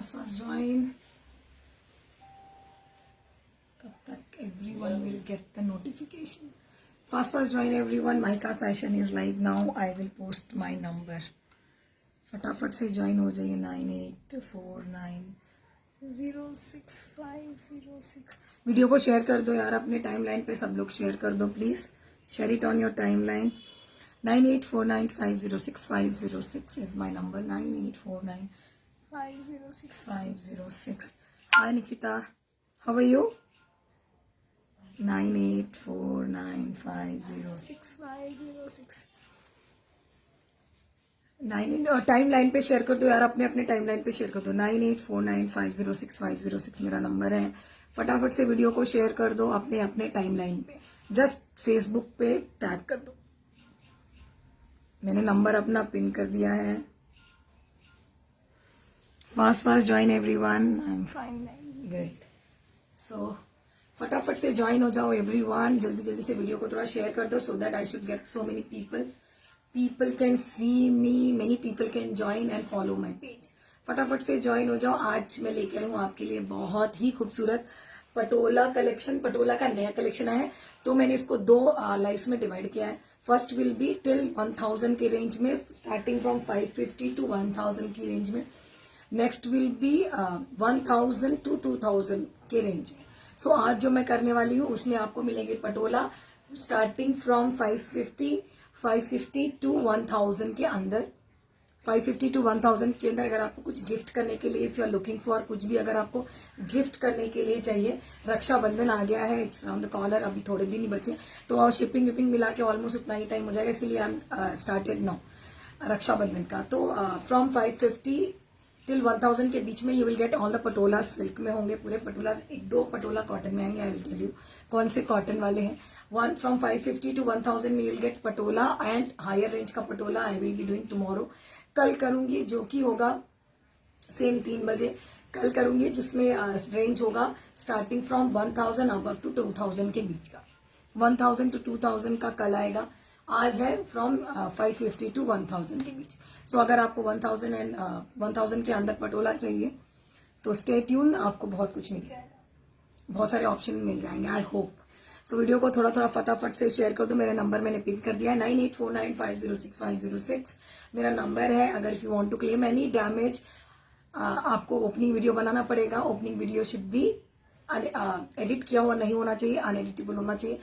fast join. तब तक everyone will get the notification. Fast join everyone. Mahika Fashion is live now. I will post my number. फटाफट से join हो जाइए 9849065006। Video को share कर दो यार अपने टाइमलाइन पे, सब लोग शेयर कर दो please. Share it on your timeline. 9849506506 is my number. 9849506506। Hi Nikita, how are you? 9849506506। Time line पे शेयर कर दो यार, अपने अपने टाइम लाइन पे शेयर कर दो। 9849506506 मेरा नंबर है। फटाफट से वीडियो को शेयर कर दो अपने अपने टाइम लाइन पे, जस्ट फेसबुक पे टैग कर दो। मैंने नंबर अपना पिन कर दिया है। Fast join everyone. I am fine, great. So फटाफट से ज्वाइन हो जाओ एवरीवन, जल्दी जल्दी से वीडियो को थोड़ा शेयर कर दो so that I should get so many people can see me, many people can join and follow my page। फटाफट से ज्वाइन हो जाओ। आज मैं लेके आई हूँ आपके लिए बहुत ही खूबसूरत पटोला कलेक्शन। पटोला का नया कलेक्शन है, तो मैंने इसको दो लाइव्स में डिवाइड किया है। फर्स्ट विल बी टिल 1000 के रेंज में, स्टार्टिंग फ्रॉम 550 टू 1000 की रेंज में। नेक्स्ट विल बी 1000 टू 2000 के रेंज में। सो आज जो मैं करने वाली हूँ उसमें आपको मिलेंगे पटोला स्टार्टिंग फ्रॉम 550 टू 1000 के अंदर। 550 टू 1000 के अंदर अगर आपको कुछ गिफ्ट करने के लिए, if you are looking for कुछ भी अगर आपको गिफ्ट करने के लिए चाहिए, रक्षाबंधन आ गया है, इट्स राउंड द कॉर्नर, अभी थोड़े दिन ही बचे, तो शिपिंग विपिंग मिला के ऑलमोस्ट उतना ही टाइम हो जाएगा, इसलिए I am started now Rakshabandhan का। तो फ्रॉम 550 टिल 1000 के बीच में you will get all the Patola. Silk में होंगे पूरे पटोला, एक दो पटोला कॉटन में आएंगे। आई विल टेल यू कौन से कॉटन वाले हैं। वन फ्रॉम 550 टू 1000 में you will get patola and higher range का patola I will be doing tomorrow. कल करूंगी जो कि होगा सेम 3 बजे कल करूंगी, जिसमें रेंज होगा स्टार्टिंग फ्रॉम 1000 अबव टू 2000 के बीच का। 1000 टू 2000 का कल आएगा। आज है फ्रॉम 550 टू 1000 के बीच। सो अगर आपको 1000 के अंदर पटोला चाहिए तो स्टे ट्यून, आपको बहुत कुछ मिल जाएगा, बहुत सारे ऑप्शन मिल जाएंगे आई होप। सो वीडियो को थोड़ा थोड़ा फटाफट से शेयर कर दो। मेरा नंबर मैंने पिन कर दिया है 9849506506 मेरा नंबर है। अगर if you want to claim any damage, आपको ओपनिंग वीडियो बनाना पड़ेगा। Opening video should be edit किया हुआ नहीं होना चाहिए, अनएडिटेबल होना चाहिए,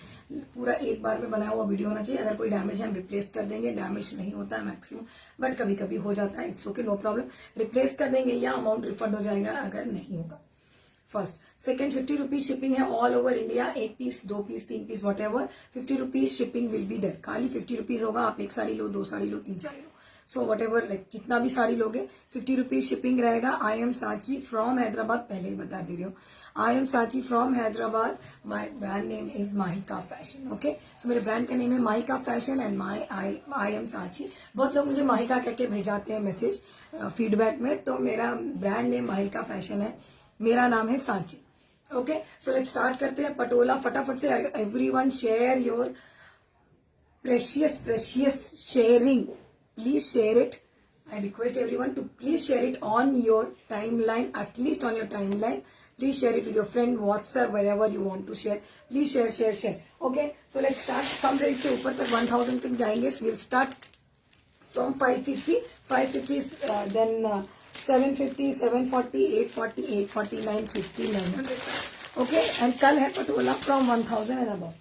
पूरा एक बार में बनाया हुआ वीडियो होना चाहिए। अगर कोई डैमेज है हम रिप्लेस कर देंगे, डैमेज नहीं होता है मैक्सिमम, बट कभी कभी हो जाता है, it's okay, no problem, replace कर देंगे या अमाउंट रिफंड हो जाएगा अगर नहीं होगा। फर्स्ट सेकेंड 50 रुपीज शिपिंग है all over India. 1 piece 2 piece 3 piece whatever 50 rupees shipping will be there. खाली 50 रुपीज होगा। आप 1 साड़ी लो, 2 साड़ी लो, 3 साड़ी लो, सो वट एवर, लाइक कितना भी साड़ी लोगे 50 रुपीज शिपिंग रहेगा। I am Sachi from Hyderabad, पहले ही बता दे रही हूँ, I am Sachi from Hyderabad. My brand name is Mahika fashion. Okay, so मेरे ब्रांड का नेम है Mahika fashion and I am Sachi. बहुत लोग मुझे माहिका कह के भेजाते हैं मैसेज फीडबैक में, तो मेरा ब्रांड नेम माहिका फैशन है, मेरा नाम है Sanchi. Okay, so let's start करते हैं पटोला। फटाफट से everyone share your precious sharing, please share it. I request everyone to please share it on your timeline, at least on your timeline. Please share it with your friend, WhatsApp, wherever you want to share, please share. Okay, so let's start. कम rate से ऊपर तक 1000 तक जाएंगे। Will start from 550 then 750, 740, 840, 840, 950, 900। Okay, and कल है Patola from 1000 and above.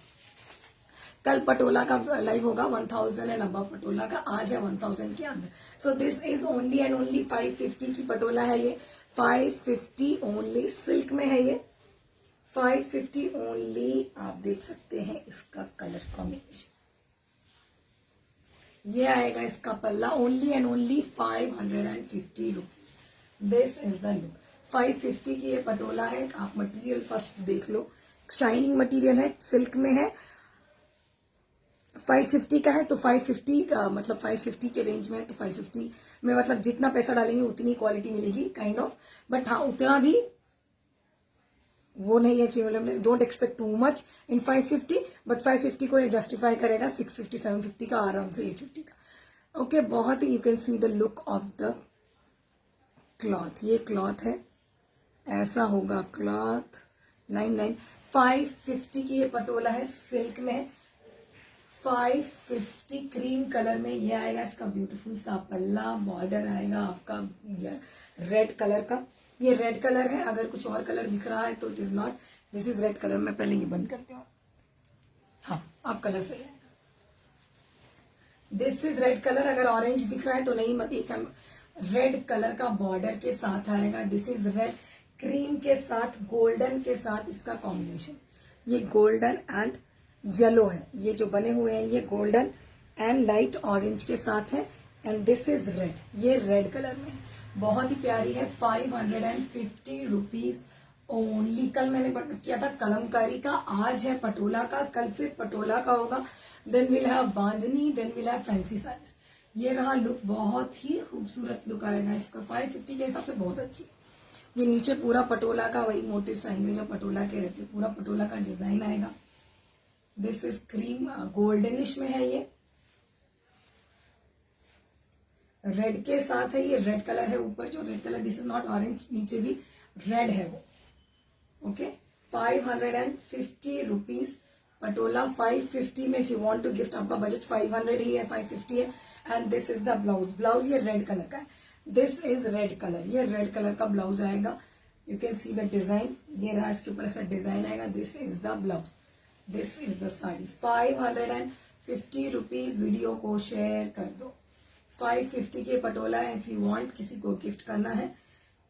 कल पटोला का लाइव होगा 1000 एंड अबव पटोला का। आज है 1000 के अंदर। So this is only and only 550 की पटोला है ये। 550 ओनली, सिल्क में है ये। 550 ओनली। आप देख सकते हैं इसका कलर कॉम्बिनेशन, ये आएगा इसका पल्ला। Only and only 550 rupees. This is the look. 550 की ये पटोला है। आप मटेरियल फर्स्ट देख लो, शाइनिंग मटेरियल है, सिल्क में है। 550 का है तो 550 का मतलब 550 के रेंज में है, तो 550 में मतलब जितना पैसा डालेंगे उतनी क्वालिटी मिलेगी काइंड ऑफ। बट हाँ, उतना भी वो नहीं है कि मतलब don't expect too much in 550, but 550 को ये जस्टिफाई करेगा 650 750 का आराम से, 850 का। ओके, बहुत ही you can see the look of the cloth. ये क्लॉथ है, ऐसा होगा क्लॉथ, लाइन लाइन। 550 की ये पटोला है, सिल्क में है। 550 क्रीम कलर में ये आएगा। इसका ब्यूटीफुल सा पल्ला, बॉर्डर आएगा आपका रेड कलर का। ये रेड कलर है, अगर कुछ और कलर दिख रहा है तो it is not, this is red colour. मैं पहले ये बंद करती हूँ। हाँ, अब कलर सही आएगा। This is red colour. अगर ऑरेंज दिख रहा है तो नहीं, मत। एक रेड कलर का बॉर्डर के साथ आएगा। दिस इज रेड क्रीम के साथ, गोल्डन के साथ इसका कॉम्बिनेशन। ये गोल्डन एंड येलो है, ये जो बने हुए हैं ये गोल्डन एंड लाइट ऑरेंज के साथ है। एंड दिस इज रेड, ये रेड कलर में है, बहुत ही प्यारी है। 550 रुपीज ओनली। कल मैंने किया था कलमकारी का, आज है पटोला का, कल फिर पटोला का होगा। Then will have Bandhani, then will have fancy sarees. ये रहा लुक, बहुत ही खूबसूरत लुक आएगा इसका। 550 के हिसाब से बहुत अच्छी। ये नीचे पूरा पटोला का वही मोटिव्स आएंगे जो पटोला के रहते, पूरा पटोला का डिजाइन आएगा। दिस इज क्रीम गोल्डनिश में है, ये रेड के साथ है। ये रेड कलर है, ऊपर जो red colour, this is not orange, नीचे भी रेड है वो। Okay, 550 rupees Patola. 550 में if you want to gift, आपका बजट 500 ही है, 550 है। And this is the blouse. Blouse ये रेड कलर का है, दिस इज रेड कलर, ये रेड कलर का ब्लाउज आएगा। You can see the design, ये रहा, इसके ऊपर ऐसा डिजाइन आएगा। This is the blouse, this is the sari. 550 rupees. Video को शेयर कर दो। 550 के पटोला है, इफ यू वांट किसी को गिफ्ट करना है,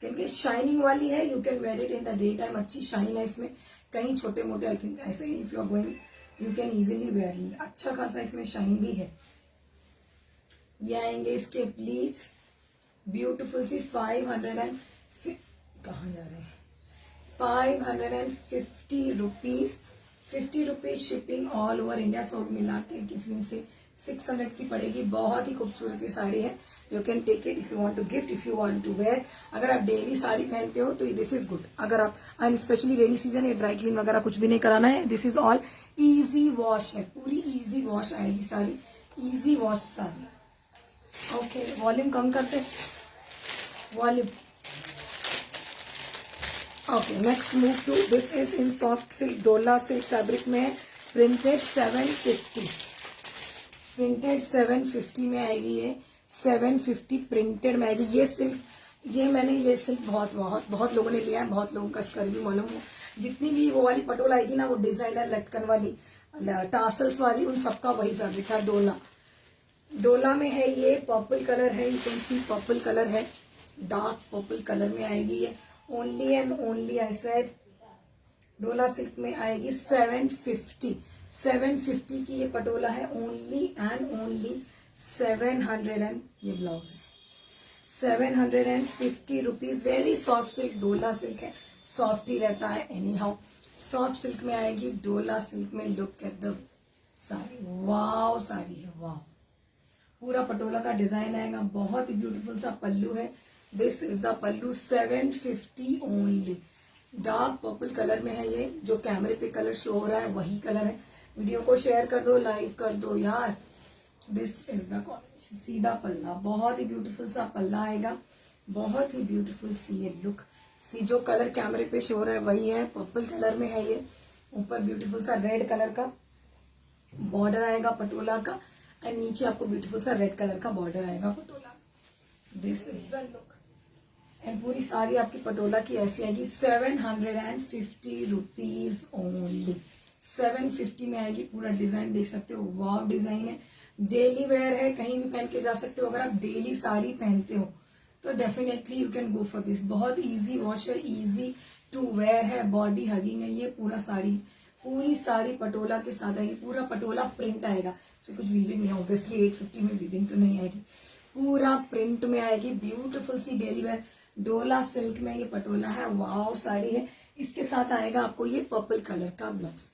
क्योंकि शाइनिंग वाली है, you can wear it in the day time. अच्छी शाइन है इसमें, कहीं छोटे मोटे आई थिंक ऐसे ही if you are going you can easily wear it. अच्छा खासा इसमें शाइन भी है। ये आएंगे इसके प्लीट्स, ब्यूटीफुल सी। 500 कहाँ जा रहे हैं, 550 rupees. 50 rupees shipping all over India. So मिला के गिफ्ट से 600 की पड़ेगी। बहुत ही खूबसूरत साड़ी है, you can take it if you want to gift, if you want to wear. अगर आप डेली साड़ी पहनते हो तो दिस इज गुड। अगर आप, एंड स्पेशली रेनी सीजन है, ड्राई क्लीन वगैरह कुछ भी नहीं कराना है, this is all easy wash है, पूरी इजी वॉश आएगी sari, easy wash sari. Okay, volume कम करते, volume. Okay, next move to, this is in soft silk, Dola silk fabric में, प्रिंटेड 750, प्रिंटेड 750 में आएगी ये। 750 प्रिंटेड में आएगी ये सिल्क। ये मैंने ये सिल्क बहुत बहुत बहुत लोगों ने लिया है, बहुत लोगों का स्कर भी मालूम हो। जितनी भी वो वाली पटोला आई थी ना, वो डिजाइनर लटकन वाली, टासल्स वाली, उन सबका वही फैब्रिक था। डोला, डोला में है ये, पर्पल कलर है, you can C purple colour है, डार्क पर्पल कलर में आएगी ये। Only and only I said डोला सिल्क में आएगी 750। 750 की ये पटोला है, ओनली एंड ओनली 700 एंड ये ब्लाउज है। 750 rupees. Very soft silk, Dola silk है, सॉफ्ट ही रहता है एनी हाउ। सॉफ्ट सिल्क में आएगी, डोला सिल्क में। लुक एट द साड़ी, वाव साड़ी है, वाव। पूरा पटोला का डिजाइन आएगा, बहुत ही ब्यूटीफुल सा पल्लू है। This is the pallu. 750 only. Dark purple colour में है ये, जो कैमरे पे कलर शो हो रहा है वही कलर है। वीडियो को शेयर कर दो, लाइक कर दो यार। This is the combination. सीधा पल्ला, बहुत ही ब्यूटीफुल सा पल्ला आएगा, बहुत ही ब्यूटीफुल सी ये लुक। सी जो कलर कैमरे पे शो हो रहा है वही है, पर्पल कलर में है ये। ऊपर ब्यूटीफुल सा रेड कलर का बॉर्डर आएगा पटोला का, एंड नीचे आपको ब्यूटीफुल सा रेड कलर का बॉर्डर आएगा Patola. This is the look. And पूरी साड़ी आपकी पटोला की ऐसी आएगी। 750 रुपीज ओनली। 750 में आएगी। पूरा डिजाइन देख सकते हो, वाव डिजाइन है, डेली वेयर है, कहीं भी पहन के जा सकते हो। अगर आप डेली साड़ी पहनते हो तो definitely you can go for this. बहुत इजी वॉश है, इजी टू वेयर है, बॉडी हगिंग है। ये पूरा साड़ी, पूरी साड़ी पटोला के साथ आएगी। पूरा पटोला प्रिंट आएगा, so कुछ वीविंग नहीं, ऑब्वियसली 850 में वीविंग तो नहीं आएगी। पूरा प्रिंट में आएगी, ब्यूटीफुल सी डेली वेयर। डोला सिल्क में ये पटोला है, वाव साड़ी है। इसके साथ आएगा आपको ये पर्पल कलर का ब्लाउज।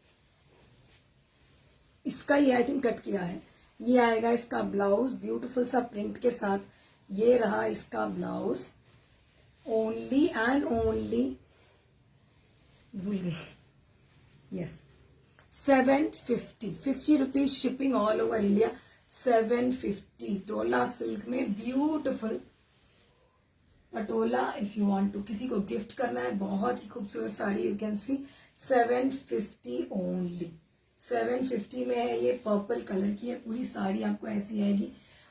इसका ये आई थिंक कट किया है, ये आएगा इसका ब्लाउज, ब्यूटीफुल सा प्रिंट के साथ। ये रहा इसका ब्लाउज। ओनली एंड ओनली, भूल गए, yes, 750। 50 rupees shipping all over India. 750 Dola silk में beautiful Patola if you want to किसी को गिफ्ट करना है, बहुत ही खूबसूरत sari, you can see 750 only. 750 में है, ये पर्पल कलर की है, पूरी साड़ी आपको ऐसी आएगी।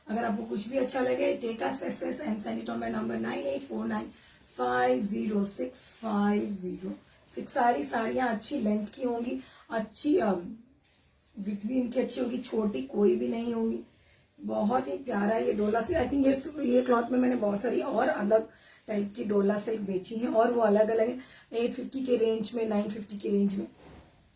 अगर आपको कुछ भी अच्छा लगे, take us SS and send it on my number 9849506506। सारी साड़ियां अच्छी लेंथ की होंगी, अच्छी विथ भी इनकी अच्छी होगी, छोटी कोई भी नहीं होगी। बहुत ही प्यारा ये डोला सिल्क। आई थिंक ये क्लॉथ में मैंने बहुत सारी और अलग टाइप की डोला सिल्क बेची है, और वो अलग अलग है, 850 के रेंज में, 950 के रेंज में।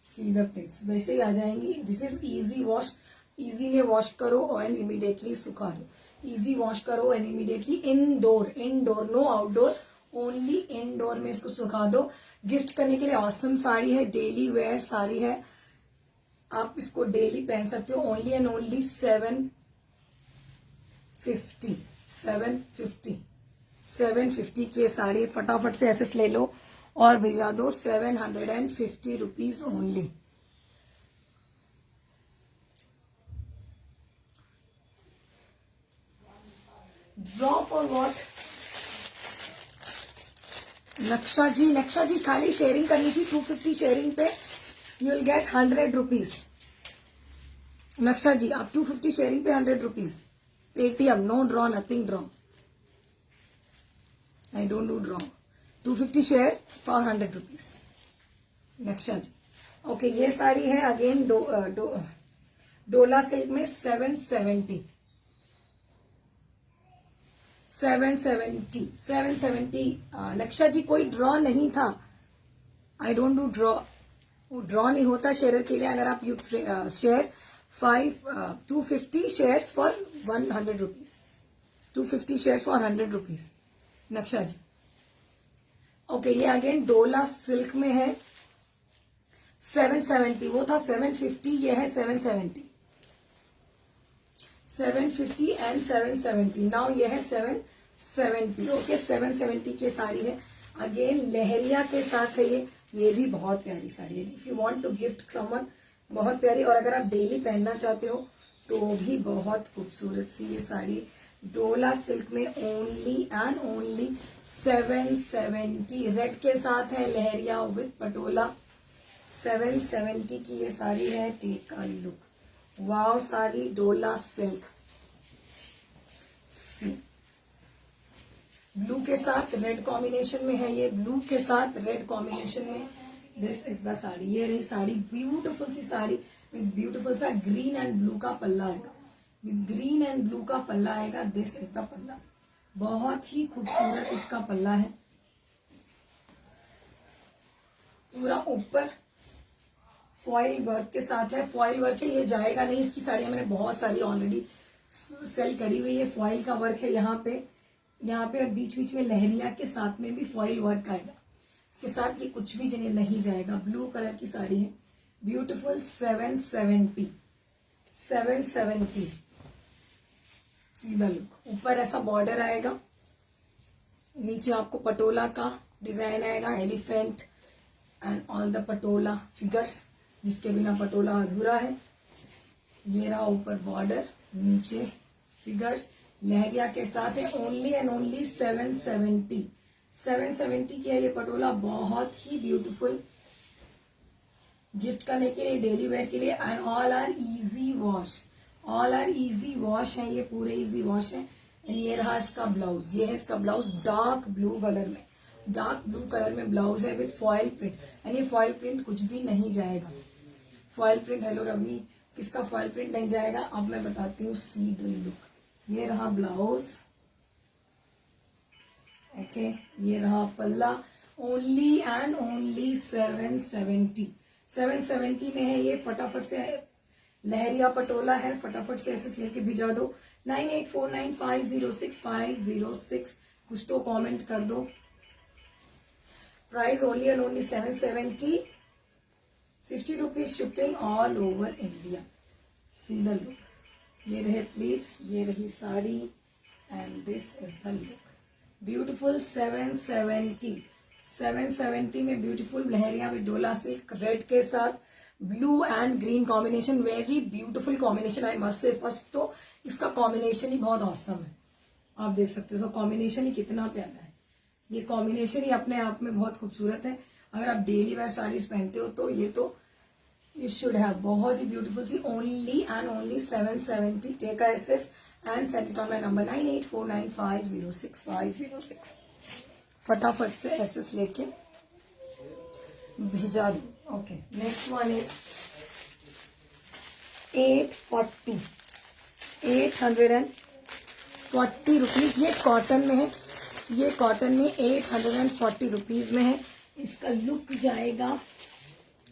सी द प्लेट्स वैसे ही आ जाएंगी। This is easy wash, easy में वॉश करो एंड इमीडिएटली सुखा दो। इजी वॉश करो and immediately indoor, no outdoor, only indoor में इसको सुखा दो। गिफ्ट करने के लिए ऑसम साड़ी है, डेली वेयर साड़ी है, आप इसको डेली पहन सकते हो। ओनली एंड ओनली 750 की साड़ी। फटाफट से एसेस ले लो और भेजा दो। 750 rupees only. Draw for what? नक्शा जी खाली शेयरिंग करनी थी, 250 शेयरिंग पे you will gate 100 rupees. Naksha जी आप 250 शेयरिंग पे 100 rupees. Paytm, no draw, nothing draw, I don't do draw. 250 share for 100 rupees. Naksha ji okay. ये साड़ी है अगेन डोला सिल्क में 770। 770 नक्शा जी कोई ड्रॉ नहीं था, आई डोंट डू ड्रॉ, ड्रॉ नहीं होता शेयर के लिए। अगर आप you share 250 shares for 100 rupees, 250 shares for 100 rupees. Naksha ji okay. ये अगेन डोला सिल्क में है, 770, वो था 750, ये है 770। 750 एंड 770, नाउ ये है 770। ओके 770 की साड़ी है, अगेन लहरिया के साथ है ये भी बहुत प्यारी साड़ी है। If you want to gift someone, बहुत प्यारी, और अगर आप डेली पहनना चाहते हो तो भी बहुत खूबसूरत सी ये साड़ी डोला सिल्क में ओनली एंड ओनली 770। रेड के साथ है लहरिया विथ पटोला। 770 की ये साड़ी है, टेक अ लुक, वाव साड़ी डोला सिल्क। सी ब्लू के साथ रेड कॉम्बिनेशन में है, ये ब्लू के साथ रेड कॉम्बिनेशन में, दिस इज द साड़ी। ये रही साड़ी, ब्यूटीफुल सी साड़ी विद ब्यूटीफुल सा ग्रीन एंड ब्लू का पल्ला आएगा, विद ग्रीन एंड ब्लू का पल्ला आएगा। दिस इज द पल्ला, बहुत ही खूबसूरत इसका पल्ला है, पूरा ऊपर फॉइल वर्क के साथ है। फॉइल वर्क है, ये जाएगा नहीं, इसकी साड़ियां मैंने बहुत सारी ऑलरेडी सेल करी हुई है। फॉइल का वर्क है यहाँ पे और बीच बीच में लहरिया के साथ में भी फॉइल वर्क आएगा। इसके साथ ये कुछ भी जने नहीं जाएगा। ब्लू कलर की साड़ी है, ब्यूटीफुल। 770 सीधा लुक। ऊपर ऐसा बॉर्डर आएगा, नीचे आपको पटोला का डिजाइन आएगा, elephant and all the Patola figures, जिसके बिना पटोला अधूरा है। ये रहा ऊपर बॉर्डर, नीचे फिगर्स, लहरिया के साथ है। ओनली एंड ओनली 770 की है ये पटोला, बहुत ही ब्यूटीफुल, गिफ्ट करने के लिए, डेली वेयर के लिए, and all are easy wash, all are easy wash है, ये पूरे इजी वॉश है। एंड ये रहा इसका ब्लाउज, ये है इसका ब्लाउज, डार्क ब्लू कलर में, डार्क ब्लू कलर में ब्लाउज है विथ फॉइल प्रिंट। एंड ये फॉइल प्रिंट कुछ भी नहीं जाएगा, फॉइल प्रिंट। हेलो रवि, किसका फॉइल प्रिंट नहीं जाएगा अब मैं बताती हूँ। सी द लुक, ये रहा ब्लाउज, ओके, ये रहा पल्ला। ओनली एंड ओनली 770 में है ये। फटाफट से लहरिया पटोला है, फटाफट से ऐसे लेके भिजा दो। 9849506506, कुछ तो कमेंट कर दो। Price only and only 770, 50 rupees shipping all over India. C the look, ये रहे प्लीट्स, ये रही sari, and this is the look, beautiful. 770 में ब्यूटीफुल लहरिया विद डोला सिल्क, रेड के साथ blue and green combination, very beautiful combination. I must से first तो इसका कॉम्बिनेशन ही बहुत ऑसम है, आप देख सकते हो कॉम्बिनेशन ही कितना प्यारा है। ये कॉम्बिनेशन ही अपने आप में बहुत खूबसूरत है। अगर आप डेली वेयर साड़ीज पहनते हो तो ये तो यू शुड हैव। बहुत ही ब्यूटीफुल सी, only and only 770। Take a SS and send it on my number 9849506506। फटाफट से एसएस लेके भिजा दो। Okay, next one is 840 rupees. ये कॉटन में है, ये कॉटन में 840 रुपीज में है। इसका लुक जाएगा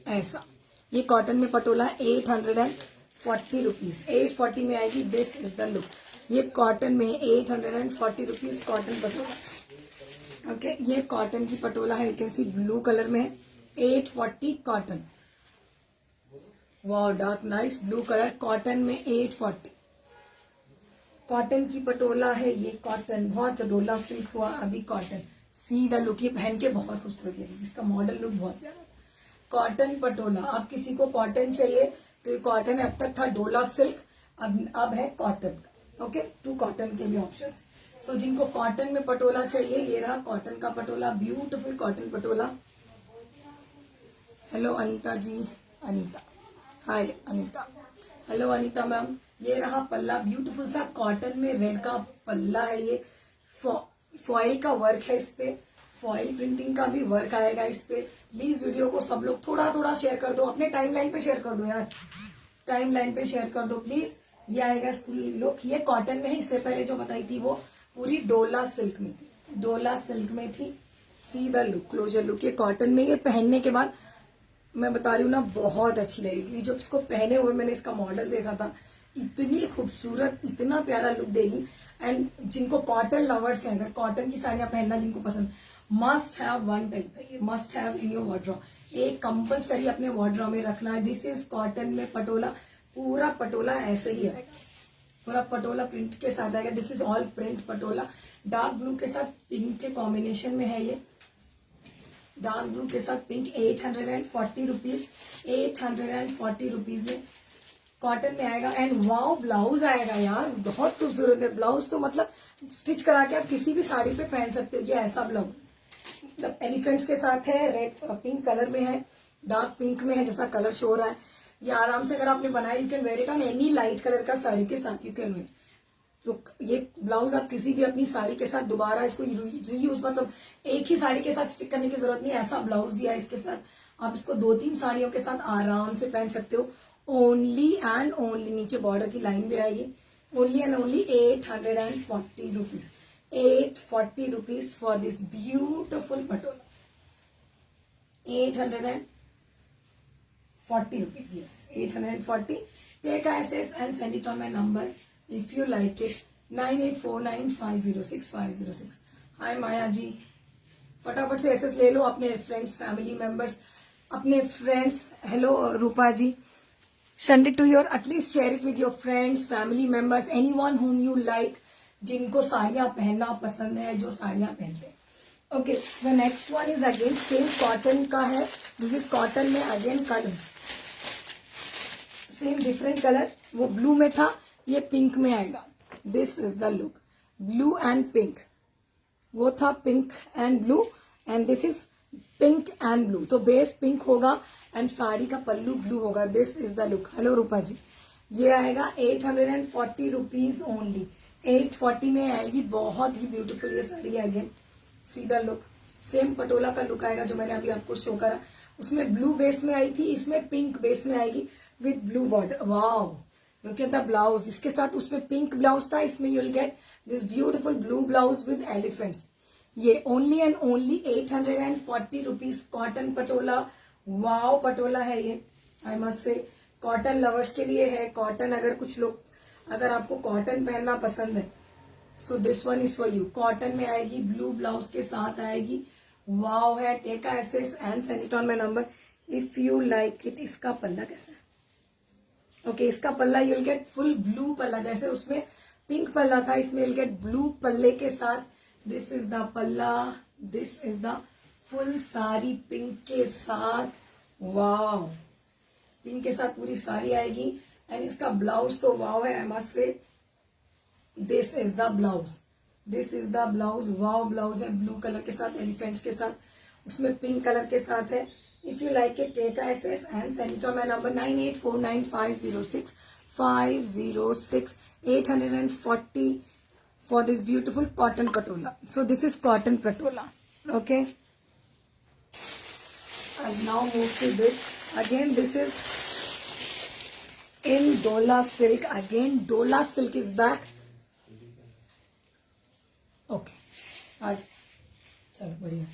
ऐसा। ये कॉटन में पटोला 840 रुपीज, 840 में आएगी। This is the look. ये कॉटन में 840 रुपीज कॉटन पटोला। ओके, ये कॉटन की पटोला है, you can C blue colour में है। 840 cotton. Wow, dark nice blue colour cotton में 840। कॉटन की पटोला है ये। कॉटन बहुत डोला सिल्क हुआ अभी कॉटन। C the look. ये पहन के बहुत खूबसूरत लगेगी, इसका मॉडल लुक बहुत प्यारा है। कॉटन पटोला। अब किसी को कॉटन चाहिए तो ये कॉटन है। अब तक था डोला सिल्क, अब है कॉटन का। ओके, 2 कॉटन के भी ऑप्शन। सो जिनको कॉटन में पटोला चाहिए, ये रहा कॉटन का patola, beautiful cotton patola. Hello Anita ji, Anita, hi Anita, hello Anita ma'am. ये रहा पल्ला, ब्यूटीफुल सा कॉटन में रेड का पल्ला है। ये फॉइल का वर्क है, इस पे फॉइल प्रिंटिंग का भी वर्क आएगा इस पे। प्लीज वीडियो को सब लोग थोड़ा थोड़ा शेयर कर दो, अपने टाइमलाइन पे शेयर कर दो यार, टाइमलाइन पे शेयर कर दो प्लीज। ये आएगा स्कूल लुक। ये कॉटन में है, इससे पहले जो बताई थी वो पूरी डोला सिल्क में थी, डोला सिल्क में थी। सी द लुक, क्लोजर लुक। ये कॉटन में, ये पहनने के बाद मैं बता रही हूँ ना, बहुत अच्छी लगेगी। जब इसको पहने हुए मैंने इसका मॉडल देखा था, इतनी खूबसूरत, इतना प्यारा लुक देगी। एंड जिनको कॉटन लवर्स हैं, अगर कॉटन की साड़ियां पहनना जिनको पसंद, मस्ट हैव वन टाइप है ये, must have in your wardrobe. एक कंपलसरी अपने वार्डरोब में रखना है। दिस इज कॉटन में पटोला। पूरा पटोला ऐसे ही आएगा, पूरा पटोला प्रिंट के साथ आएगा। This is all print Patola. Dark blue के साथ पिंक के कॉम्बिनेशन में है ये। डार्क ब्लू के साथ पिंक। 840 रुपीज, 840 रुपीज में कॉटन में आएगा। एंड वाओ, ब्लाउज आएगा यार, बहुत खूबसूरत है ब्लाउज। तो मतलब स्टिच करा के आप किसी भी साड़ी पे पहन सकते हो। ये ऐसा ब्लाउज मतलब एलिफेंट्स के साथ है, रेड पिंक कलर में है, डार्क पिंक में है, जैसा कलर शो हो रहा है। ये आराम से अगर आपने बनाया, you can wear it on any light colour का साड़ी के साथ, यू कैन वेयर। तो ये ब्लाउज आप किसी भी अपनी साड़ी के साथ दोबारा इसको रीयूज, मतलब एक ही साड़ी के साथ स्टिक करने की जरूरत नहीं है। ऐसा ब्लाउज दिया है इसके साथ, आप इसको 2-3 साड़ियों के साथ आराम से पहन सकते हो। ओनली एंड ओनली, नीचे बॉर्डर की लाइन भी आएगी। Only and only 840 rupees, 840 rupees for this beautiful Patola. 840 rupees, yes, 840. Take a SS and send it on my number if you like it. 9849506506. Hi Maya ji, फटाफट से SS ले लो अपने फ्रेंड्स, फैमिली मेंबर्स, अपने friends. Hello Rupa ji, send it to your, at least share it with your friends, family members, anyone whom you like, जिनको साड़ियां पहनना पसंद है, जो साड़ियां पहनते हैं। Okay, the next one is again same cotton का है। दिस इज कॉटन में again colour, same different colour. वो ब्लू में था, ये पिंक में आएगा। This is the look, blue and pink. वो था pink and blue, and this is pink and blue. तो बेस पिंक होगा एंड साड़ी का पल्लू ब्लू होगा। This is the look. Hello Rupa ji, ये आएगा 840 रुपीज ओनली, 840 में आएगी। बहुत ही ब्यूटीफुल ये साड़ी है। Again see the look, same Patola का लुक आएगा जो मैंने अभी आपको शो करा। उसमें ब्लू बेस में आई थी, इसमें पिंक बेस में आएगी with blue border. Wow, look at the blouse. इसके साथ उसमें पिंक ब्लाउज था, इसमें you will get this beautiful blue blouse with elephants. ये only and only 840 rupees cotton patola. Wow patola है ये, I must say. Cotton lovers के लिए है। कॉटन, अगर कुछ लोग, अगर आपको कॉटन पहनना पसंद है, so this one is for you. Cotton में आएगी, ब्लू ब्लाउज के साथ आएगी। वाओ है। Take a SS and send it on my number if you like it. इसका पल्ला कैसा है? ओके, इसका पल्ला you will get full blue पल्ला, जैसे उसमें पिंक पल्ला था, इसमें यू विल गेट ब्लू पल्ले के साथ। दिस इज द पल्ला, this is the full sari pink के साथ। वाओ, पिंक के साथ पूरी साड़ी आएगी। एंड इसका ब्लाउज तो वाओ है, आई मस्ट से। This is the blouse, this is the blouse. Wow blouse है, ब्लू कलर के साथ, एलिफेंट्स के साथ, उसमें पिंक कलर के साथ है। If you like it, take a SS and send it on my number 9849506506 840 for this beautiful cotton patola. So this is cotton patola. Okay. I'll now move to this. Again, this is in Dola silk. Again, Dola silk is back. Okay. आज चलो बढ़िया।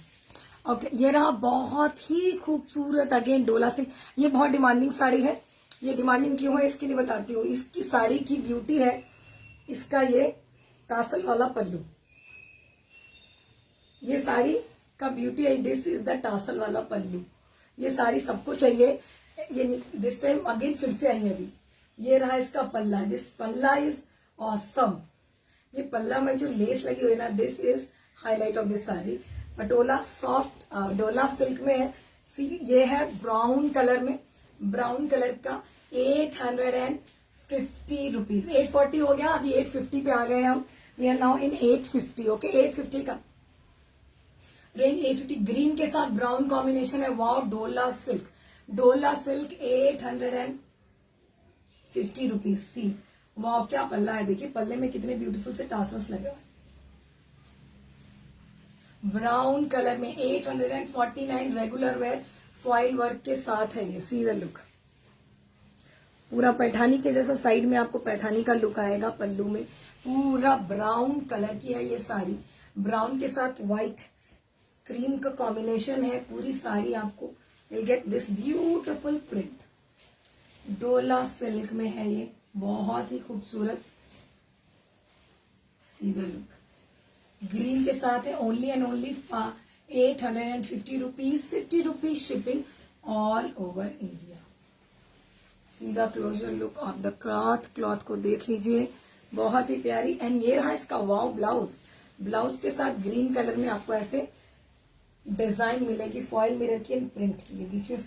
Okay, ये रहा बहुत ही खूबसूरत again डोला silk. ये बहुत डिमांडिंग साड़ी है। ये डिमांडिंग क्यों है इसके लिए बताती हूँ। इसकी साड़ी की ब्यूटी है इसका ये टासल वाला पल्लू। ये साड़ी का ब्यूटी है, दिस इज द टासल वाला पल्लू। ये साड़ी सबको चाहिए। ये दिस टाइम अगेन फिर से आई है अभी। ये रहा इसका पल्ला। दिस पल्ला इज ऑसम। ये पल्ला में जो लेस लगी हुई है ना, this is highlight of this sari. Patola soft डोला सिल्क में है। सी ये है ब्राउन कलर में, ब्राउन कलर का 850 रुपीज। 840 हो गया, अभी 850 पे आ गए हम। We are now in 850। Okay, 850 का रेंज। 850 ग्रीन के साथ ब्राउन कॉम्बिनेशन है। Wow, Dola silk. Dola silk 850 rupees. See wow, क्या पल्ला है। देखिए पल्ले में कितने ब्यूटीफुल से टासल्स लगे हुए। ब्राउन कलर में 849 रेगुलर वेयर फॉइल वर्क के साथ है ये। सी द लुक। पूरा पैठानी के जैसा साइड में आपको पैठानी का लुक आएगा। पल्लू में पूरा ब्राउन कलर की है ये साड़ी। ब्राउन के साथ व्हाइट क्रीम का कॉम्बिनेशन है। पूरी साड़ी आपको will get this beautiful print. डोला सिल्क में है ये, बहुत ही खूबसूरत। सी द लुक। ग्रीन के साथ है। Only and only 850 rupees. 50 rupees shipping all over India. सीधा closer look of the cloth. Cloth को देख लीजिए, बहुत ही प्यारी। एंड ये रहा इसका वाव ब्लाउज। ब्लाउज के साथ ग्रीन कलर में आपको ऐसे डिजाइन मिलेगी। फॉइल मिरर की एंड प्रिंट की। बीच में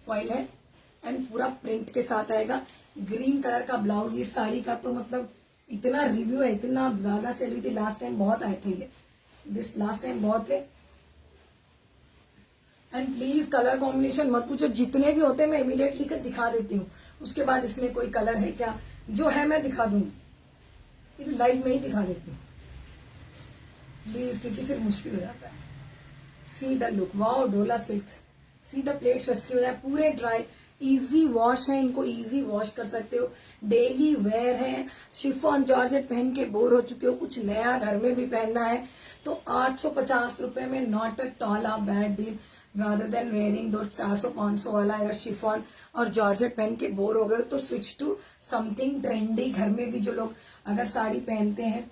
फॉइल है एंड पूरा प्रिंट के साथ आएगा। ग्रीन कलर का ब्लाउज। ये साड़ी का तो मतलब इतना रिव्यू है, इतना ज्यादा सेल हुई थी लास्ट टाइम, बहुत आए थे ये। दिस लास्ट टाइम बहुत थे। एंड प्लीज कलर कॉम्बिनेशन मत पूछो, जितने भी होते हैं मैं इमीडिएटली कर दिखा देती हूँ। उसके बाद इसमें कोई कलर है क्या, जो है मैं दिखा दूंगी, लाइव में ही दिखा देती हूँ प्लीज, क्योंकि फिर मुश्किल हो जाता है। सी the look. Wow, Dola silk. See the plates इसकी वजह पूरे ड्राई, इजी वॉश है। इनको इजी वॉश कर सकते हो। डेली वेयर है। शिफॉन जॉर्जेट पहन के बोर हो चुके हो, कुछ नया घर में भी पहनना है तो 850 रुपए में not at all a bad deal. Rather than wearing दो 400-500 वाला, अगर शिफॉन और जॉर्जेट पहन के बोर हो गए तो स्विच टू समथिंग ट्रेंडी। घर में भी जो लोग अगर साड़ी पहनते हैं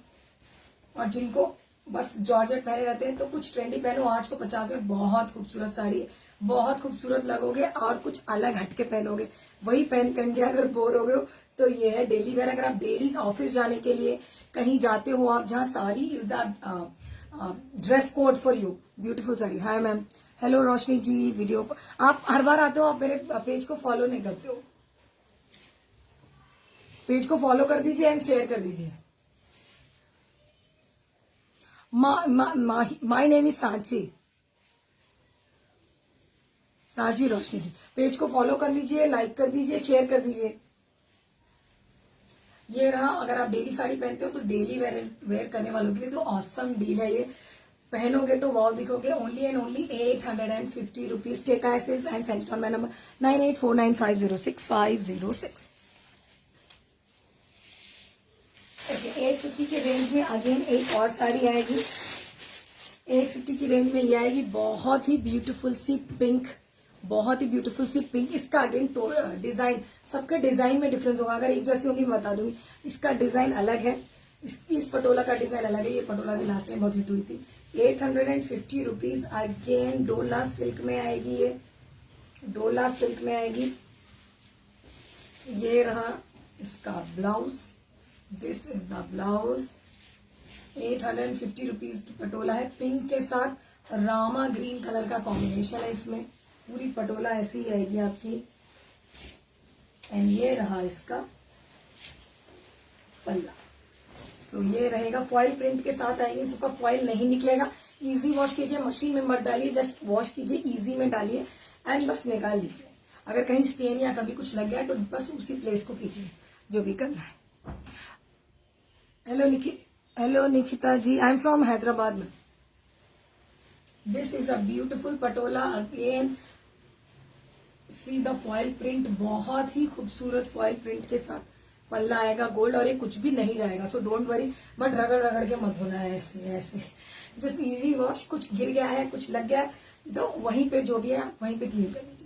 और जिनको बस जॉर्जेट पहने रहते हैं तो कुछ ट्रेंडी पहनो। 850 में बहुत खूबसूरत साड़ी है, बहुत खूबसूरत लगोगे और कुछ अलग हटके पहनोगे। वही पहन के अगर बोर हो गए हो तो ये है डेली वेयर। अगर आप डेली ऑफिस जाने के लिए कहीं जाते हो आप, जहाँ sari is the dress code for you. Beautiful sari. Hi ma'am. Hello Roshni ji. Video आप हर बार आते हो, आप मेरे पेज को फॉलो नहीं करते हो। पेज को फॉलो कर दीजिए एंड शेयर कर दीजिए। माई नेम इज साची रोशनी जी। पेज को फॉलो कर लीजिए, लाइक कर दीजिए, शेयर कर दीजिए। ये रहा, अगर आप डेली साड़ी पहनते हो तो डेली वेयर करने वालों के लिए तो ऑसम डील है ये। पहनोगे तो वाव दिखोगे। Only and only 850 rupees. Take SS and send it on my number 9849506506। Okay, 850 के रेंज में अगेन एक और साड़ी आएगी। 850 की रेंज में ये आएगी, बहुत ही ब्यूटीफुल सी पिंक, बहुत ही ब्यूटीफुल सी पिंक। इसका अगेन डिजाइन, सबके डिजाइन में डिफरेंस होगा। अगर एक जैसी होगी मैं बता दूंगी। इसका डिजाइन अलग है, इस पटोला का डिजाइन अलग है। ये पटोला भी लास्ट टाइम बहुत हिट हुई थी। 850 रुपीज। अगेन डोला सिल्क में आएगी ये, डोला सिल्क में आएगी। ये रहा इसका blouse. This is the blouse. 850 rupees की पटोला है। पिंक के साथ रामा ग्रीन कलर का कॉम्बिनेशन है इसमें। पूरी पटोला ऐसी ही आएगी आपकी। एंड ये रहा इसका पल्ला। सो ये रहेगा, फॉइल प्रिंट के साथ आएगी, सबका फॉइल नहीं निकलेगा। इजी वॉश कीजिए, मशीन में मत डालिए, जस्ट वॉश कीजिए, इजी में डालिए एंड बस निकाल लीजिए। अगर कहीं स्टेन या कभी कुछ लग गया है तो बस उसी प्लेस को कीजिए जो भी करना है। Hello Nikita ji, I am from Hyderabad में। This is a beautiful patola again, see the foil print, बहुत ही खूबसूरत फॉइल प्रिंट के साथ पल्ला आएगा गोल्ड, और ये कुछ भी नहीं जाएगा, सो डोंट वरी। बट रगड़ रगड़ के मत होना है ऐसे ऐसे, जस्ट इजी वॉश। कुछ गिर गया है, कुछ लग गया है तो वहीं पे जो भी है वहीं पे क्लीन कर लीजिए।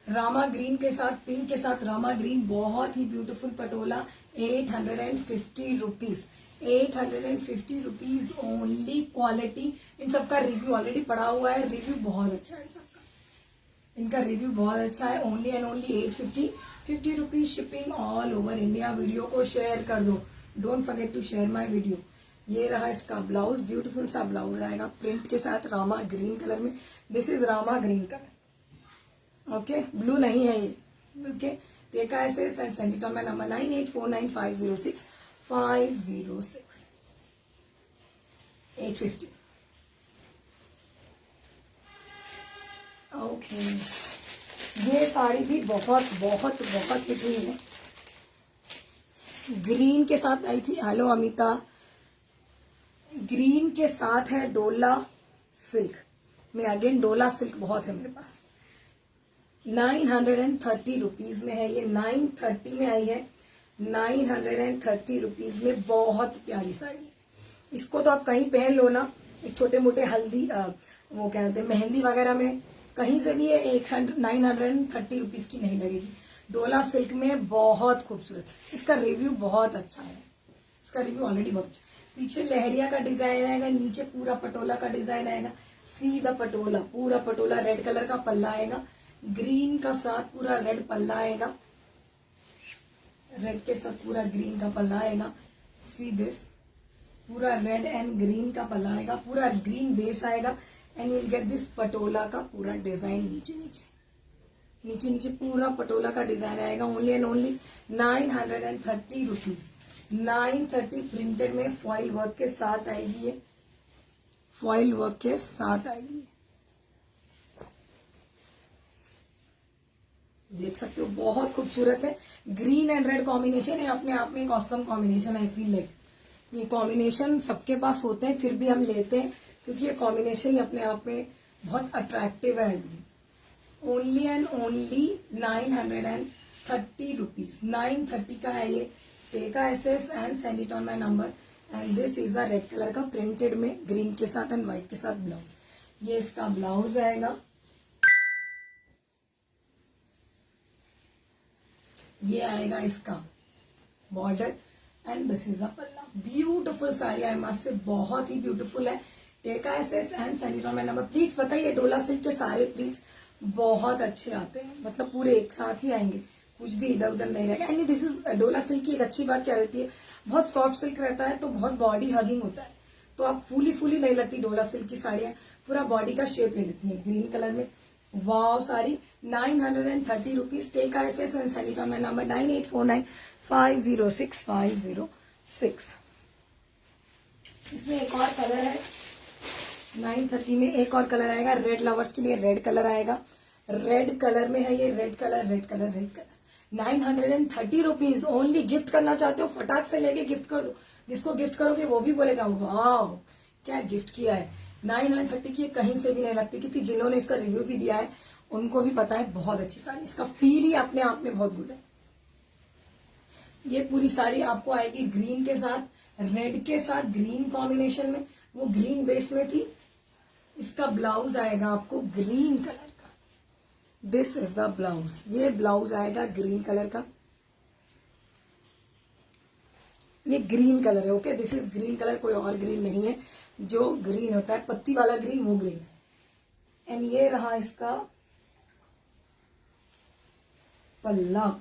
रामा ग्रीन के साथ, पिंक के साथ रामा ग्रीन, बहुत ही beautiful patola, 850 rupees, 850 rupees only. Quality, इन सबका रिव्यू ऑलरेडी पड़ा हुआ है, रिव्यू बहुत अच्छा है सबका, इनका रिव्यू बहुत अच्छा है। Only and only 850 rupees, shipping all over India. Video को शेयर कर दो, don't forget to share my video. ये रहा इसका ब्लाउज, ब्यूटीफुल सा ब्लाउज आएगा प्रिंट के साथ, रामा ग्रीन कलर में। This is Rama green colour, okay, blue नहीं है ये, okay. Take a SS and send it on my number 9849506506 850। Okay, ये साड़ी भी बहुत बहुत बहुत हिट हुई है, ग्रीन के साथ आई थी। हेलो अमिता, ग्रीन के साथ है डोला सिल्क में, अगेन डोला सिल्क बहुत है मेरे पास। 930 रुपीज में है ये, 930 में आई है, 930 रुपीज में बहुत प्यारी साड़ी है। इसको तो आप कहीं पहन लो ना, एक छोटे मोटे हल्दी वो क्या कहते हैं मेहंदी वगैरह में, कहीं से भी ये 930 रुपीज की नहीं लगेगी। डोला सिल्क में बहुत खूबसूरत, इसका रिव्यू बहुत अच्छा है, इसका रिव्यू ऑलरेडी बहुत अच्छा। पीछे लहरिया का डिजाइन आएगा, नीचे पूरा पटोला का डिजाइन आएगा, सीधा पटोला, पूरा पटोला रेड कलर का पल्ला आएगा, ग्रीन का साथ पूरा रेड पल्ला आएगा, रेड के साथ पूरा ग्रीन का पल्ला आएगा। सी दिस, पूरा रेड एंड ग्रीन का पल्ला आएगा, पूरा ग्रीन बेस आएगा and you will get this Patola का पूरा डिजाइन नीचे नीचे नीचे नीचे पूरा पटोला का डिजाइन आएगा। Only and only 930 rupees, 930 printed में फॉइल वर्क के साथ आएगी ये, फॉइल वर्क के साथ आएगी। देख सकते हो बहुत खूबसूरत है, ग्रीन एंड रेड कॉम्बिनेशन है, अपने आप में एक ऑसम कॉम्बिनेशन है। आई फील लाइक ये कॉम्बिनेशन सबके पास होते हैं, फिर भी हम लेते हैं क्योंकि ये कॉम्बिनेशन ही अपने आप में बहुत अट्रैक्टिव है। ओनली एंड ओनली 930 रुपीज, 930 का है ये। Take a SS and send it on my number and this is a red colour का प्रिंटेड में ग्रीन के साथ एंड व्हाइट के साथ ब्लाउज। ये इसका ब्लाउज आएगा, ये आएगा इसका border and this is the पल्ला। Beautiful sari I must say, बहुत ही ब्यूटीफुल है। Take a SS and send it on my number. Please बताइए, डोला सिल्क के सारे प्लीज बहुत अच्छे आते हैं, मतलब पूरे एक साथ ही आएंगे, कुछ भी इधर उधर नहीं रहेगा। एंड दिस इज डोला सिल्क की एक अच्छी बात क्या रहती है, बहुत सॉफ्ट सिल्क रहता है तो बहुत बॉडी हगिंग होता है, तो आप फूली फूली नहीं लगती। डोला सिल्क की साड़ियां पूरा बॉडी का शेप ले लेती है। ग्रीन कलर में wow sari, 930 rupees. Take a SS and send it on my number 9849506506। इसमें एक और कलर है, 930 में एक और कलर आएगा, रेड लवर्स के लिए रेड कलर आएगा, रेड कलर में है ये, red colour red colour red colour. 930 rupees only. Gift करना चाहते हो फटाक से लेके गिफ्ट कर दो, जिसको गिफ्ट करोगे वो भी बोलेगा वाह क्या गिफ्ट किया है। 930 की कहीं से भी नहीं लगती, क्योंकि जिन्होंने इसका रिव्यू भी दिया है उनको भी पता है बहुत अच्छी साड़ी, इसका फील ही अपने आप में बहुत गुड है। ये पूरी साड़ी आपको आएगी ग्रीन के साथ, रेड के साथ ग्रीन कॉम्बिनेशन में, वो ग्रीन बेस में थी। इसका ब्लाउज आएगा आपको ग्रीन कलर का, दिस इज द ब्लाउज। ये ब्लाउज आएगा ग्रीन कलर का, ये ग्रीन कलर है, okay, this is green colour, कोई और ग्रीन नहीं है। जो ग्रीन होता है पत्ती वाला ग्रीन, वो ग्रीन है। एंड ये रहा इसका पल्ला,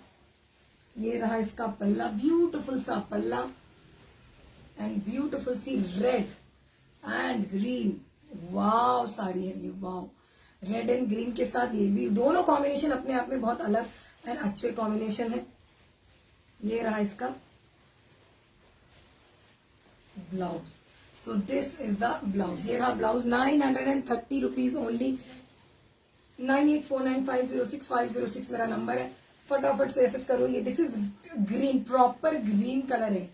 ये रहा इसका पल्ला, ब्यूटीफुल सा पल्ला एंड ब्यूटीफुल सी red and green. Wow sari है ये, वाव, रेड एंड ग्रीन के साथ ये भी, दोनों कॉम्बिनेशन अपने आप में बहुत अलग एंड अच्छे कॉम्बिनेशन है। ये रहा इसका blouse. So this is the blouse. ये रहा ब्लाउज. 930 rupees only. 9849506506 मेरा नंबर है. फटाफट से एसेस करो. ये this is green, proper green colour है.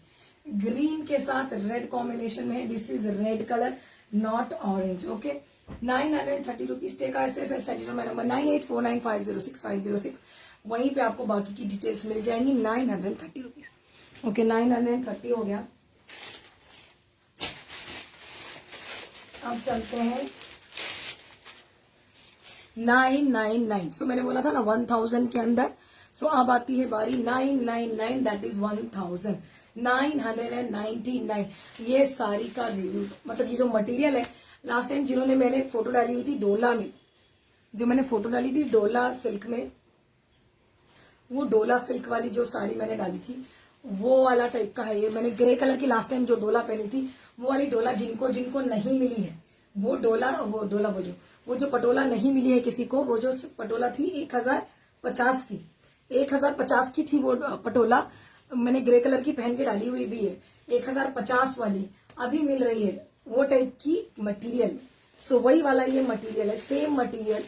ग्रीन के साथ रेड कॉम्बिनेशन में है. This is red colour, not orange. Okay, 930 rupees. Take SS and send it on my number 9849506506. वहीं पे आपको बाकी की डिटेल्स मिल जाएंगी. 930 रुपीज. ओके, 930 हो गया. अब चलते हैं 999. सो मैंने बोला था ना 1000 के अंदर. सो अब आती है बारी 999, दैट इज 1000. 999. ये साड़ी का रिव्यू, मतलब ये जो मटेरियल है, लास्ट टाइम जिन्होंने मैंने फोटो डाली हुई थी डोला में, जो मैंने फोटो डाली थी डोला सिल्क में, वो डोला सिल्क वाली जो साड़ी मैंने डाली थी वो वाला टाइप का है ये. मैंने ग्रे कलर की लास्ट टाइम जो डोला पहनी थी वो वाली डोला. जिनको जिनको नहीं मिली है वो डोला बोल रही हूँ, वो जो पटोला नहीं मिली है किसी को, वो जो पटोला थी 1050 की, 1050 की थी वो पटोला. मैंने ग्रे कलर की पहन के डाली हुई भी है. 1050 वाली अभी मिल रही है वो टाइप की मटेरियल. सो वही वाला ये मटेरियल है, सेम मटेरियल.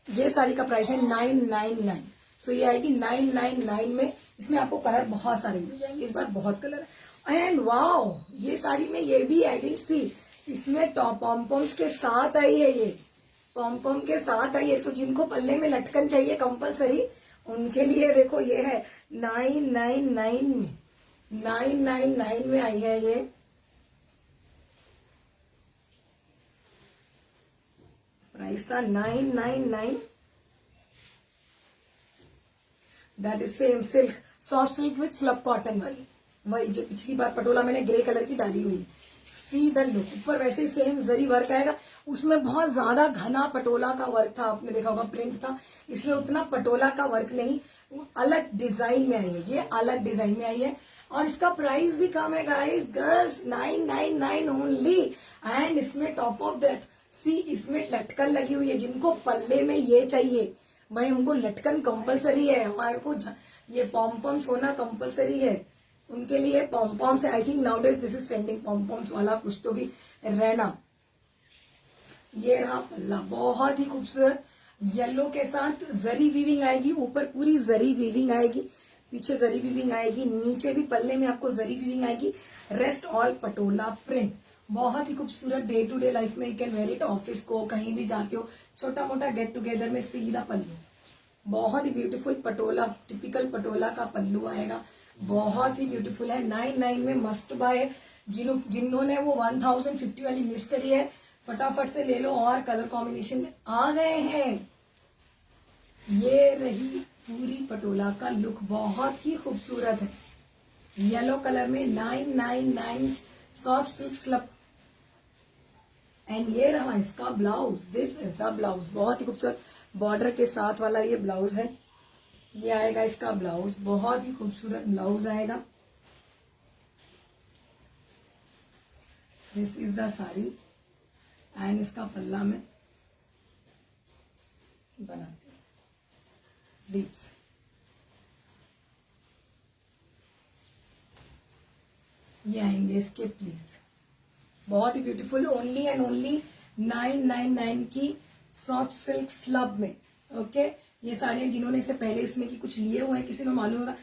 ये साड़ी का प्राइस है 999. सो ये आएगी 999 में. इसमें आपको कलर बहुत सारे मिल जाएंगे. इस बार बहुत कलर है. एंड वाओ, ये साड़ी में ये भी आई डिडंट सी, इसमें टॉप पॉम्पॉम्स के साथ आई है. ये पॉम्पॉम के साथ आई है. तो जिनको पल्ले में लटकन चाहिए कंपलसरी, उनके लिए देखो ये है 999 में. 999 में आई है ये. प्राइस था 999. That is same silk, soft silk with slub cotton वाली, वही जो पिछली बार पटोला मैंने ग्रे कलर की डाली हुई है. सी द लुक. ऊपर वैसे ही सेम जरी वर्क आएगा. उसमें बहुत ज्यादा घना पटोला का वर्क था, आपने देखा होगा, प्रिंट था. इसमें उतना पटोला का वर्क नहीं, अलग डिजाइन में आई है. ये अलग डिजाइन में आई है. और इसका प्राइस भी कम है गाइस, गर्ल्स, 999 ओनली. एंड इसमें टॉप ऑफ दैट सी, इसमें लटकन लगी हुई है. जिनको पल्ले में ये चाहिए भाई, उनको लटकन कंपलसरी है. हमारे को ये पॉम्पॉम्स होना कंपलसरी है. उनके लिए पॉम्पॉम्स है. I think now days this is trending, pompoms वाला कुछ तो भी रहना. ये रहा पल्ला, बहुत ही खूबसूरत. येलो के साथ जरी वीविंग आएगी. ऊपर पूरी जरी वीविंग आएगी, पीछे जरी वीविंग आएगी, नीचे भी पल्ले में आपको जरी वीविंग आएगी. Rest all Patola print. बहुत ही खूबसूरत. डे टू डे लाइफ में you can wear it. Office को कहीं भी जाते हो, छोटा मोटा गेट टुगेदर में सीधा पल्लू. बहुत ही ब्यूटीफुल पटोला, टिपिकल पटोला का पल्लू आएगा. बहुत ही ब्यूटीफुल है. 99 में मस्ट बाय है. जिन्होंने वो 1050 वाली मिस करी है, फटाफट से ले लो. और कलर कॉम्बिनेशन आ गए हैं. ये रही पूरी पटोला का लुक, बहुत ही खूबसूरत है. येलो कलर में 999 सॉफ्ट सिल्क स्लब. एंड ये रहा इसका blouse. This is the blouse. बहुत ही खूबसूरत बॉर्डर के साथ वाला ये ब्लाउज है. ये आएगा इसका ब्लाउज. बहुत ही खूबसूरत ब्लाउज आएगा. This is the sari. And इसका पल्ला में बनाती हूँ लीव्स. ये आएंगे इसके प्लीट्स. बहुत ही ब्यूटीफुल. ओनली एंड ओनली 999 की सॉफ्ट सिल्क स्लब में. ओके, ये साड़ियां जिन्होंने इससे पहले इसमें की कुछ लिए हुए हैं, किसी को मालूम होगा.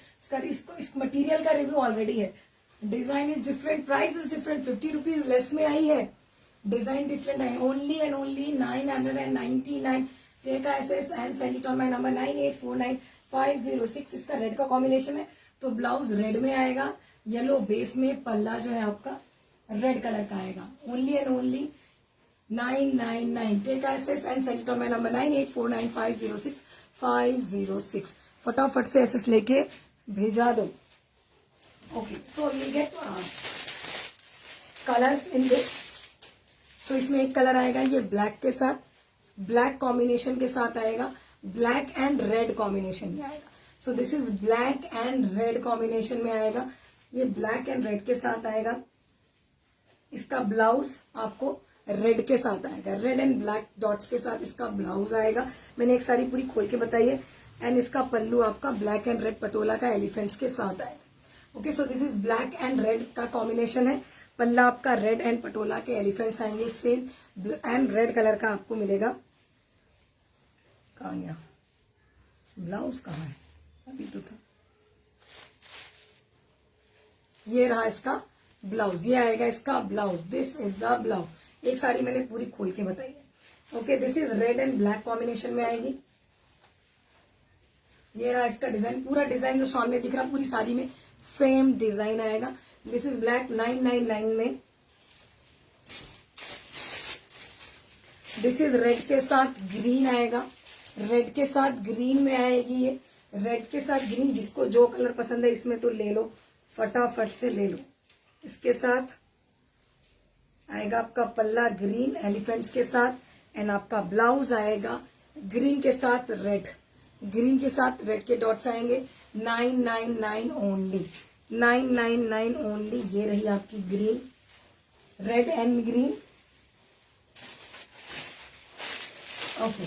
इस मटेरियल का रिव्यू ऑलरेडी है. Design is different, price is different. 50 rupees less में आई है. डिजाइन डिफरेंट है. Only and only 999. Take SS and send it on my number 9849506506. इसका रेड का कॉम्बिनेशन है, तो ब्लाउज रेड में आएगा. येलो बेस में, पल्ला जो है आपका रेड कलर का आएगा. Only and only 999. Take SS and send it on my number 9849506506. फटाफट से एसेस लेके भेजा दो. Okay, so we get colours in this. So इसमें एक कलर आएगा ये ब्लैक के साथ, ब्लैक कॉम्बिनेशन के साथ आएगा. ब्लैक एंड रेड कॉम्बिनेशन में आएगा. So this is black and red combination में आएगा. ये ब्लैक एंड रेड के साथ आएगा. इसका ब्लाउज आपको रेड के साथ आएगा. रेड एंड ब्लैक डॉट्स के साथ इसका ब्लाउज आएगा. मैंने एक साड़ी पूरी खोल के बताई है. एंड इसका पल्लू आपका ब्लैक एंड रेड पटोला का एलिफेंट्स के साथ आएगा. Okay, so this is black and red का कॉम्बिनेशन है. पल्ला आपका रेड एंड पटोला के एलिफेंट्स आएंगे सेम एंड रेड कलर का आपको मिलेगा। कहाँ गया ब्लाउज, कहाँ है, अभी तो था। ये रहा इसका ब्लाउज, ये आएगा इसका blouse, this is the blouse. एक साड़ी मैंने पूरी खोल के बताई है। Okay, this is red and black combination में आएगी। ये रहा इसका डिजाइन, पूरा डिजाइन जो सामने दिख रहा पूरी साड़ी में सेम डिजाइन आएगा। दिस इज ब्लैक 999 में। दिस इज रेड के साथ ग्रीन आएगा, रेड के साथ ग्रीन में आएगी ये, रेड के साथ ग्रीन। जिसको जो कलर पसंद है इसमें तो ले लो, फटाफट से ले लो। इसके साथ आएगा आपका पल्ला ग्रीन एलिफेंट्स के साथ एंड आपका ब्लाउज आएगा ग्रीन के साथ रेड, ग्रीन के साथ रेड के डॉट्स आएंगे। 999 ओनली, 999 ओनली। ये रही आपकी green, red and green. Okay,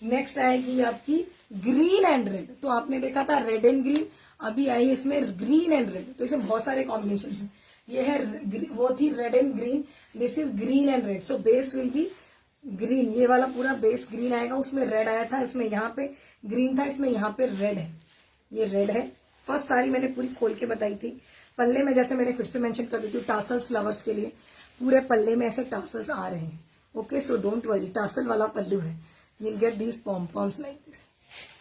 next आएगी आपकी ग्रीन एंड रेड। तो आपने देखा था रेड एंड ग्रीन, अभी आई है इसमें ग्रीन एंड रेड। तो इसमें बहुत सारे कॉम्बिनेशन हैं। ये है, वो थी red and green, this is green and red. So base will be green, ये वाला पूरा बेस ग्रीन आएगा। उसमें रेड आया था, इसमें यहाँ पे ग्रीन था, इसमें यहाँ पे रेड है। ये रेड है। फर्स्ट साड़ी मैंने पूरी खोल के बताई थी। पल्ले में जैसे मैंने फिर से मेंशन कर दी थी, टासल्स लवर्स के लिए पूरे पल्ले में ऐसे टासल्स आ रहे हैं। Okay, so don't worry, tussle वाला पल्लू है। You'll get these pom-poms like this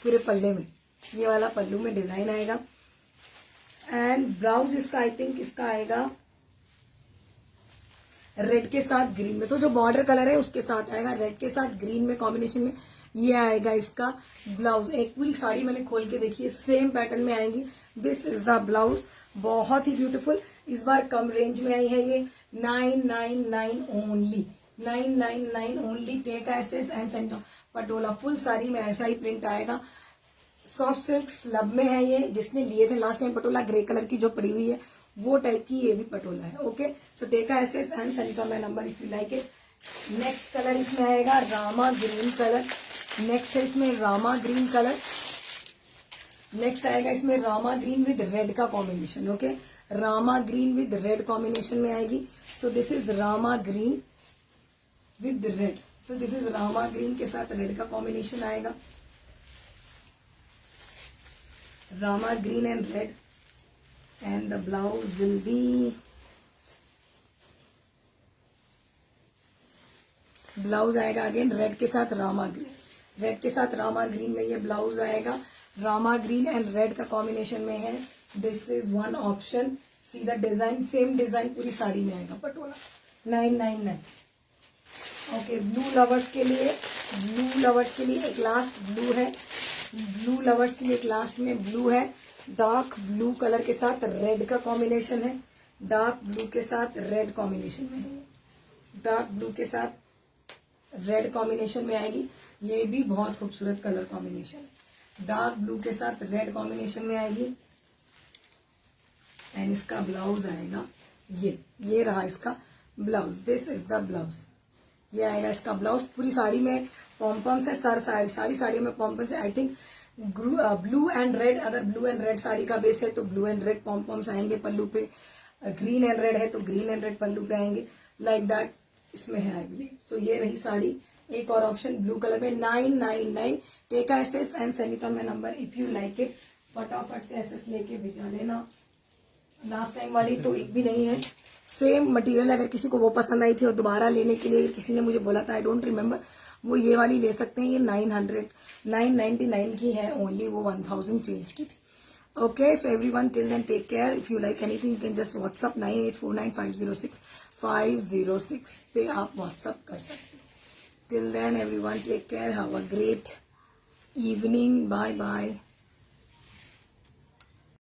पूरे पल्ले में। ये वाला पल्लू में डिजाइन आएगा एंड ब्लाउज इसका आई थिंक इसका आएगा रेड के साथ ग्रीन में। तो जो बॉर्डर कलर है उसके साथ आएगा, रेड के साथ ग्रीन में कॉम्बिनेशन में। ये आएगा इसका ब्लाउज। एक पूरी साड़ी मैंने खोल के देखी है, सेम पैटर्न में आएंगी। दिस इज द ब्लाउज, बहुत ही ब्यूटीफुल। इस बार कम रेंज में आई है ये, 999 only, 999 only. Take SS and centre patola, full sari में ऐसा ही प्रिंट आएगा। सॉफ्ट सिल्क स्लब में है ये। जिसने लिए थे last time patola grey colour की जो पड़ी हुई है, वो टाइप की ये भी पटोला है। Okay, so take SS and send का my number if you like it. Next colour इसमें आएगा रामा ग्रीन कलर। नेक्स्ट है इसमें रामा ग्रीन कलर। नेक्स्ट आएगा इसमें रामा ग्रीन विद रेड का combination. Okay, Rama green with red combination में आएगी। So this is Rama green with red. So this is Rama green के साथ रेड का कॉम्बिनेशन आएगा। Rama green and red and the blouse will be, blouse आएगा अगेन रेड के साथ रामा ग्रीन, रेड के साथ रामा ग्रीन में ये ब्लाउज आएगा। रामा ग्रीन एंड रेड का कॉम्बिनेशन में है। This is one option. C the design, same design पूरी साड़ी में आएगा पटोला। 999। ओके, ब्लू लवर्स के लिए, ब्लू लवर्स के लिए एक लास्ट ब्लू है। ब्लू लवर्स के लिए एक लास्ट में ब्लू है। डार्क ब्लू कलर के साथ रेड का कॉम्बिनेशन है। डार्क ब्लू के साथ रेड कॉम्बिनेशन में है। डार्क ब्लू के साथ रेड कॉम्बिनेशन में आएगी। ये भी बहुत खूबसूरत कलर कॉम्बिनेशन है। डार्क ब्लू के साथ रेड कॉम्बिनेशन में आएगी एंड इसका ब्लाउज आएगा ये रहा इसका blouse. This is the blouse. ये आएगा इसका ब्लाउज। पूरी साड़ी में पॉम्पम्स है, सारी साड़ियों में पॉम्पम्स है। I think blue and red, अगर ब्लू एंड रेड साड़ी का बेस है तो ब्लू एंड रेड पॉम्पम्स आएंगे पल्लू पे। ग्रीन एंड रेड है तो ग्रीन एंड रेड पल्लू पे आएंगे, लाइक दैट इसमें है आई बिलीव। सो ये रही साड़ी। एक और ऑप्शन ब्लू कलर में 999। Take SS and send it on my number if you like it. फटाफट से एसेस लेके भिजा देना। लास्ट टाइम वाली तो एक भी नहीं है, सेम मटेरियल। अगर किसी को वो पसंद आई थी और दोबारा लेने के लिए किसी ने मुझे बोला था, आई डोंट रिमेम्बर, वो ये वाली ले सकते हैं। ये 999 की है ओनली, वो 1000 चेंज की थी। Okay, so everyone till then take care. If you like anything you can just WhatsApp 9849506506 पे आप व्हाट्सअप कर सकते हैं। Till then everyone take care, have a great evening, bye bye.